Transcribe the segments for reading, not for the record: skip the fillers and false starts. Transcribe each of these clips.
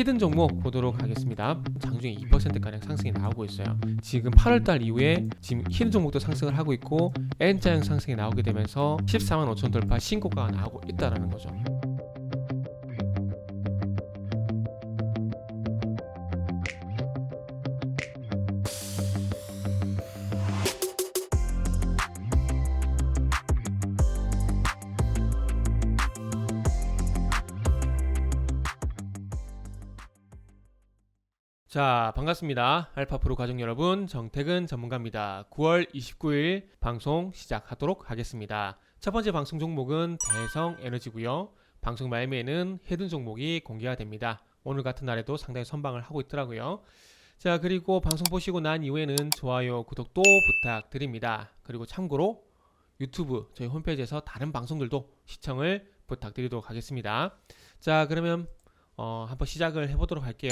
히든 종목 보도록 하겠습니다. 장중에 2%가량 상승이 나오고 있어요. 지금 8월달 이후에 지금 히든 종목도 상승을 하고 있고 N자형 상승이 나오게 되면서 14만 5천 돌파 신고가가 나오고 있다는 거죠. 자, 반갑습니다. 알파프로 가족 여러분, 정태근 전문가입니다. 9월 29일 방송 시작하도록 하겠습니다. 첫 번째 방송 종목은 대성에너지고요. 방송 말미에는 헤든 종목이 공개가 됩니다. 오늘 같은 날에도 상당히 선방을 하고 있더라고요. 자, 그리고 방송 보시고 난 이후에는 좋아요, 구독도 부탁드립니다. 그리고 참고로 유튜브 저희 홈페이지에서 다른 방송들도 시청을 부탁드리도록 하겠습니다. 자, 그러면 한번 시작을 해보도록 할게요.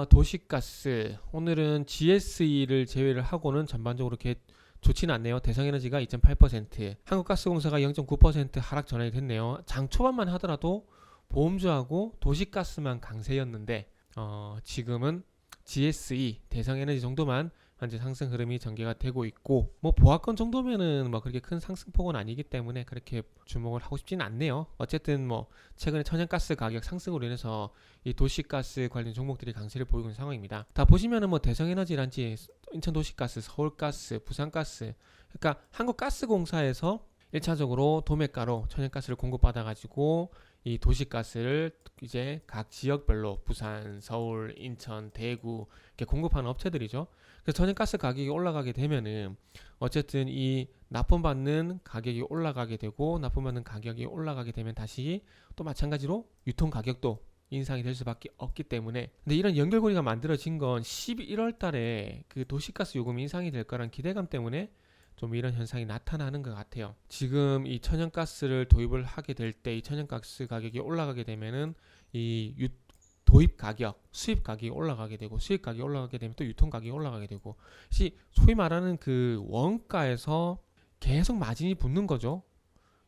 도시가스 오늘은 GSE를 제외를 하고는 전반적으로 이렇게 좋지는 않네요. 대성에너지가 2.8%, 한국가스공사가 0.9% 하락 전환이 됐네요. 장 초반만 하더라도 보험주하고 도시가스만 강세였는데 지금은 GSE, 대성에너지 정도만 현재 상승 흐름이 전개가 되고 있고, 뭐 보합권 정도면은 뭐 그렇게 큰 상승폭은 아니기 때문에 그렇게 주목을 하고 싶지는 않네요. 어쨌든 뭐 최근에 천연가스 가격 상승으로 인해서 이 도시가스 관련 종목들이 강세를 보이고 있는 상황입니다. 다 보시면은 뭐 대성에너지란지 인천도시가스, 서울가스, 부산가스, 그러니까 한국가스공사에서 1차적으로 도매가로 천연가스를 공급받아가지고 이 도시가스를 이제 각 지역별로 부산, 서울, 인천, 대구 이렇게 공급하는 업체들이죠. 그래서 천연가스 가격이 올라가게 되면은 어쨌든 이 납품받는 가격이 올라가게 되고, 납품받는 가격이 올라가게 되면 다시 또 마찬가지로 유통 가격도 인상이 될 수밖에 없기 때문에, 근데 이런 연결고리가 만들어진 건 11월 달에 그 도시가스 요금 인상이 될 거란 기대감 때문에 좀 이런 현상이 나타나는 것 같아요. 지금 이 천연가스를 도입을 하게 될 때 이 천연가스 가격이 올라가게 되면은 이 도입 가격, 수입 가격이 올라가게 되고, 수입 가격이 올라가게 되면 또 유통 가격이 올라가게 되고, 소위 말하는 그 원가에서 계속 마진이 붙는 거죠.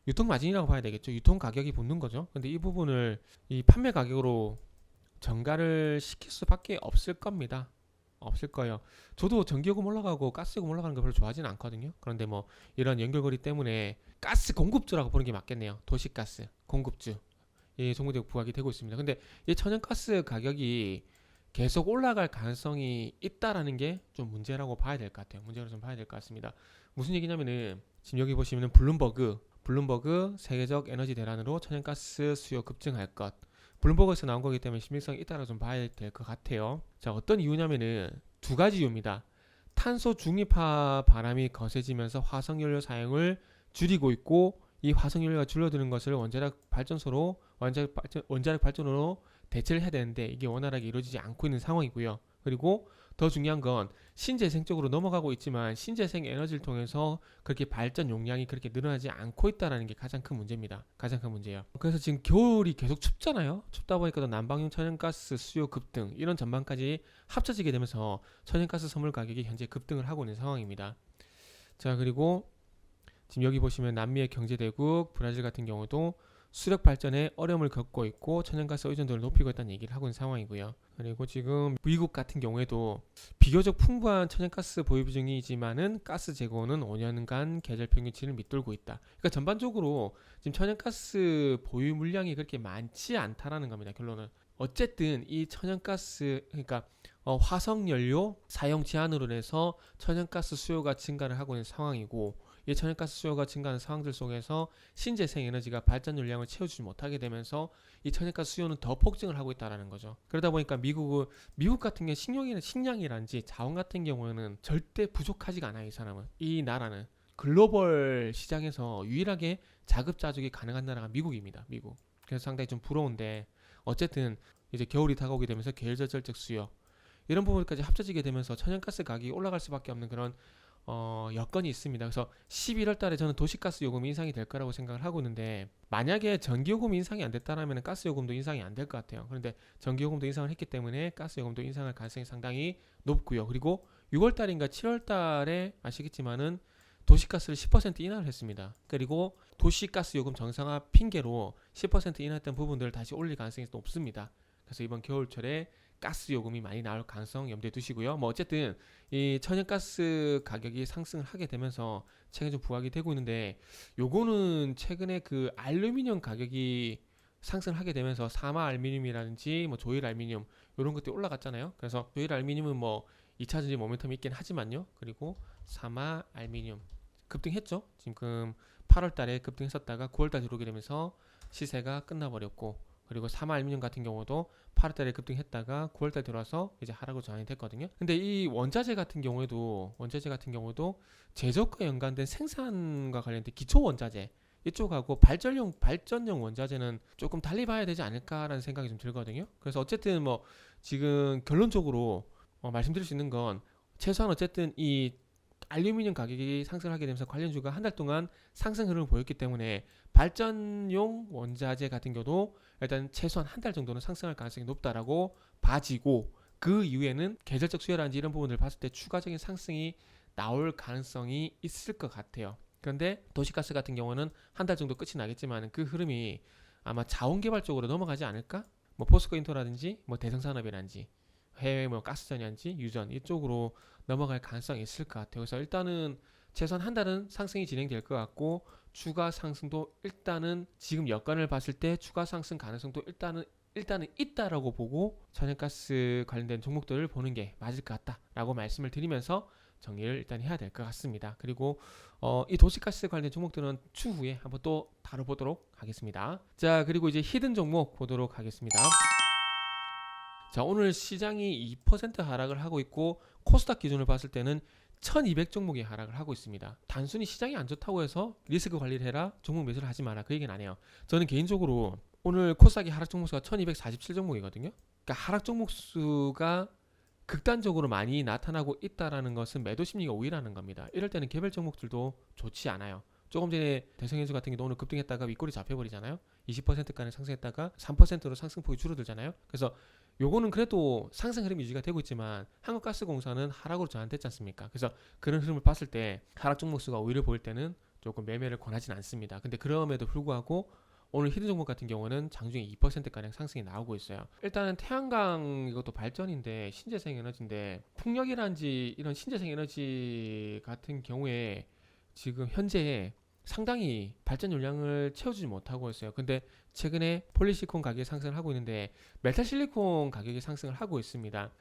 유통 마진이라고 봐야 되겠죠. 유통 가격이 붙는 거죠. 근데 이 부분을 이 판매 가격으로 전가를 시킬 수밖에 없을 겁니다. 없을 거예요. 저도 전기요금 올라가고 가스요금 올라가는 거 별로 좋아하지는 않거든요. 그런데 뭐 이런 연결고리 때문에 가스 공급주라고 보는 게 맞겠네요. 도시가스 공급주, 이 종목들이 부각이 되고 있습니다. 근데 이 천연가스 가격이 계속 올라갈 가능성이 있다라는 게 좀 문제라고 봐야 될 것 같아요. 문제로 좀 봐야 될 것 같습니다. 무슨 얘기냐면은 지금 여기 보시면은 블룸버그 세계적 에너지 대란으로 천연가스 수요 급증할 것, 블룸버그에서 나온 거기 때문에 신빙성이 있다고 좀 봐야 될 것 같아요. 자, 어떤 이유냐면은 두 가지 이유입니다. 탄소 중립화 바람이 거세지면서 화석연료 사용을 줄이고 있고, 이 화석연료가 줄어드는 것을 원자력 발전으로 대체를 해야 되는데 이게 원활하게 이루어지지 않고 있는 상황이고요. 그리고 더 중요한 건 신재생 쪽으로 넘어가고 있지만 신재생 에너지를 통해서 그렇게 발전 용량이 그렇게 늘어나지 않고 있다는 게 가장 큰 문제입니다. 가장 큰 문제예요. 그래서 지금 겨울이 계속 춥잖아요. 춥다 보니까 또 난방용 천연가스 수요 급등, 이런 전망까지 합쳐지게 되면서 천연가스 선물 가격이 현재 급등을 하고 있는 상황입니다. 자, 그리고 지금 여기 보시면 남미의 경제대국 브라질 같은 경우도 수력 발전에 어려움을 겪고 있고 천연가스 의존도를 높이고 있다는 얘기를 하고 있는 상황이고요. 그리고 지금 미국 같은 경우에도 비교적 풍부한 천연가스 보유 중이지만은 가스 재고는 5년간 계절 평균치를 밑돌고 있다. 그러니까 전반적으로 지금 천연가스 보유 물량이 그렇게 많지 않다라는 겁니다. 결론은 어쨌든 이 천연가스, 그러니까 화석연료 사용 제한으로 인해서 천연가스 수요가 증가를 하고 있는 상황이고, 이 천연가스 수요가 증가하는 상황들 속에서 신재생 에너지가 발전 용량을 채워주지 못하게 되면서 이 천연가스 수요는 더 폭증을 하고 있다는 거죠. 그러다 보니까 미국 같은 경우 식량이란지 자원 같은 경우에는 절대 부족하지가 않아요. 이 나라는 글로벌 시장에서 유일하게 자급자족이 가능한 나라가 미국입니다. 미국. 그래서 상당히 좀 부러운데, 어쨌든 이제 겨울이 다가오게 되면서 계절적 수요, 이런 부분까지 합쳐지게 되면서 천연가스 가격이 올라갈 수밖에 없는 그런 여건이 있습니다. 그래서 11월 달에 저는 도시가스 요금 인상이 될 거라고 생각을 하고 있는데, 만약에 전기요금 인상이 안 됐다면 가스요금도 인상이 안 될 것 같아요. 그런데 전기요금도 인상을 했기 때문에 가스요금도 인상할 가능성이 상당히 높고요. 그리고 6월 달인가 7월 달에 아시겠지만은 도시가스를 10% 인하를 했습니다. 그리고 도시가스 요금 정상화 핑계로 10% 인하했던 부분들을 다시 올릴 가능성이 높습니다. 그래서 이번 겨울철에 가스 요금이 많이 나올 가능성 염두에 두시고요. 뭐 어쨌든 이 천연가스 가격이 상승을 하게 되면서 최근에 좀 부각이 되고 있는데, 요거는 최근에 그 알루미늄 가격이 상승을 하게 되면서 사마 알루미늄이라든지 뭐 조일 알루미늄 이런 것들이 올라갔잖아요. 그래서 조일 알루미늄은 뭐 2차전지 모멘텀이 있긴 하지만요. 그리고 사마 알루미늄 급등했죠. 지금 8월 달에 급등했었다가 9월 달 들어오게 되면서 시세가 끝나버렸고, 그리고 사마 알루미늄 같은 경우도 8월 달에 급등했다가 9월 달 들어와서 이제 하락으로 전환이 됐거든요. 근데 이 원자재 같은 경우에도 제조업과 연관된 생산과 관련된 기초 원자재 이쪽하고 발전용 원자재는 조금 달리 봐야 되지 않을까라는 생각이 좀 들거든요. 그래서 어쨌든 뭐 지금 결론적으로 말씀드릴 수 있는 건, 최소한 어쨌든 이 알루미늄 가격이 상승하게 되면서 관련주가 한 달 동안 상승 흐름을 보였기 때문에 발전용 원자재 같은 경우도 일단 최소한 한 달 정도는 상승할 가능성이 높다라고 봐지고, 그 이후에는 계절적 수요라든지 이런 부분을 봤을 때 추가적인 상승이 나올 가능성이 있을 것 같아요. 그런데 도시가스 같은 경우는 한 달 정도 끝이 나겠지만 그 흐름이 아마 자원개발 쪽으로 넘어가지 않을까? 뭐 포스코 인터라든지 뭐 대성산업이라든지 해외 뭐 가스전이라든지 유전 이쪽으로 넘어갈 가능성이 있을 것 같아요. 그래서 일단은 최소한 한 달은 상승이 진행될 것 같고, 추가 상승도 일단은 지금 여건을 봤을 때 추가 상승 가능성도 일단은 있다라고 보고 천연가스 관련된 종목들을 보는 게 맞을 것 같다라고 말씀을 드리면서 정리를 일단 해야 될 것 같습니다. 그리고 이 도시가스 관련 종목들은 추후에 한번 또 다뤄보도록 하겠습니다. 자, 그리고 이제 히든 종목 보도록 하겠습니다. 자, 오늘 시장이 2% 하락을 하고 있고, 코스닥 기준을 봤을 때는 1200 종목이 하락을 하고 있습니다. 단순히 시장이 안 좋다고 해서 리스크 관리를 해라, 종목 매수를 하지 마라, 그 얘기는 안 해요. 저는 개인적으로 오늘 코스닥이 하락 종목 수가 1247 종목이거든요. 그러니까 하락 종목 수가 극단적으로 많이 나타나고 있다라는 것은 매도 심리가 우위라는 겁니다. 이럴 때는 개별 종목들도 좋지 않아요. 조금 전에 대성현수 같은 경우도 오늘 급등했다가 윗골이 잡혀버리잖아요. 20%까지 상승했다가 3%로 상승폭이 줄어들잖아요. 그래서 요거는 그래도 상승 흐름이 유지가 되고 있지만 한국가스공사는 하락으로 전환됐지 않습니까? 그래서 그런 흐름을 봤을 때 하락 종목 수가 오히려 보일 때는 조금 매매를 권하진 않습니다. 근데 그럼에도 불구하고 오늘 히든 종목 같은 경우는 장중에 2%가량 상승이 나오고 있어요. 일단은 태양광 이것도 발전인데 신재생 에너지인데, 풍력이란지 이런 신재생 에너지 같은 경우에 지금 현재 상당히 발전 용량을 채워주지 못하고 있어요. 근데 최근에 폴리시콘 가격이 상승을 하고 있는데 메탈 실리콘 가격이 상승을 하고 있습니다.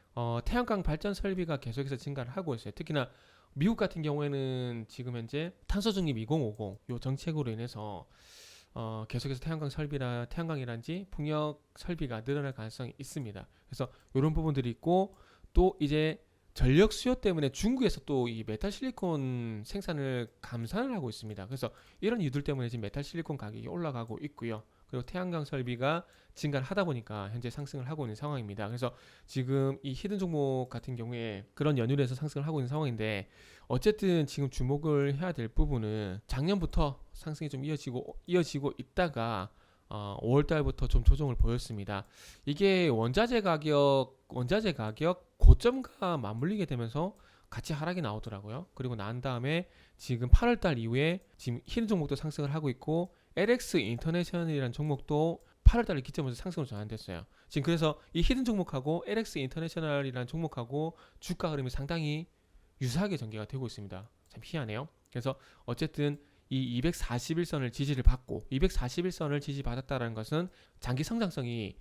태양광 발전 설비가 계속해서 증가를 하고 있어요. 특히나 미국 같은 경우에는 지금 현재 탄소 중립 2050 요 정책으로 인해서 계속해서 태양광이란지 풍력 설비가 늘어날 가능성이 있습니다. 그래서 이런 부분들이 있고, 또 이제 전력 수요 때문에 중국에서 또 이 메탈 실리콘 생산을 감산을 하고 있습니다. 그래서 이런 이유들 때문에 지금 메탈 실리콘 가격이 올라가고 있고요. 그리고 태양광 설비가 증가를 하다 보니까 현재 상승을 하고 있는 상황입니다. 그래서 지금 이 히든 종목 같은 경우에 그런 연유로 해서 상승을 하고 있는 상황인데, 어쨌든 지금 주목을 해야 될 부분은 작년부터 상승이 좀 이어지고 있다가 5월 달부터 좀 조정을 보였습니다. 이게 원자재 가격 고점과 맞물리게 되면서 같이 하락이 나오더라고요. 그리고 난 다음에 지금 8월 달 이후에 지금 히든 종목도 상승을 하고 있고, LX 인터내셔널이라는 종목도 8월 달에 기점에서 상승으로 전환됐어요. 지금 그래서 이 히든 종목하고 LX 인터내셔널이라는 종목하고 주가 흐름이 상당히 유사하게 전개가 되고 있습니다. 참 희한해요. 그래서 어쨌든 이 241선을 지지를 받고 241선을 지지받았다는 것은 장기 성장성이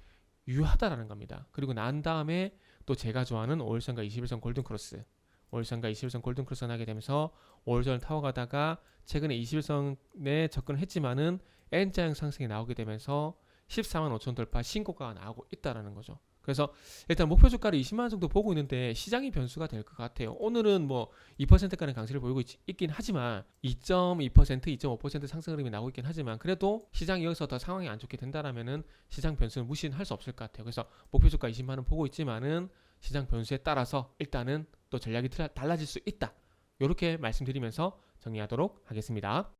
유효하다라는 겁니다. 그리고 난 다음에 또 제가 좋아하는 5일선과 21선 골든크로스, 5일선과 21선 골든크로스 하게 되면서 5일선을 타고 가다가 최근에 21선에 접근을 했지만은 N자형 상승이 나오게 되면서 14만 5천 돌파 신고가가 나오고 있다라는 거죠. 그래서 일단 목표 주가를 20만 원 정도 보고 있는데 시장이 변수가 될 것 같아요. 오늘은 뭐 2%가량 강세를 보이고 있긴 하지만 2.2%, 2.5% 상승 흐름이 나오고 있긴 하지만, 그래도 시장이 여기서 더 상황이 안 좋게 된다라면은 시장 변수는 무시는 할 수 없을 것 같아요. 그래서 목표 주가 20만 원 보고 있지만은 시장 변수에 따라서 일단은 또 전략이 달라질 수 있다. 이렇게 말씀드리면서 정리하도록 하겠습니다.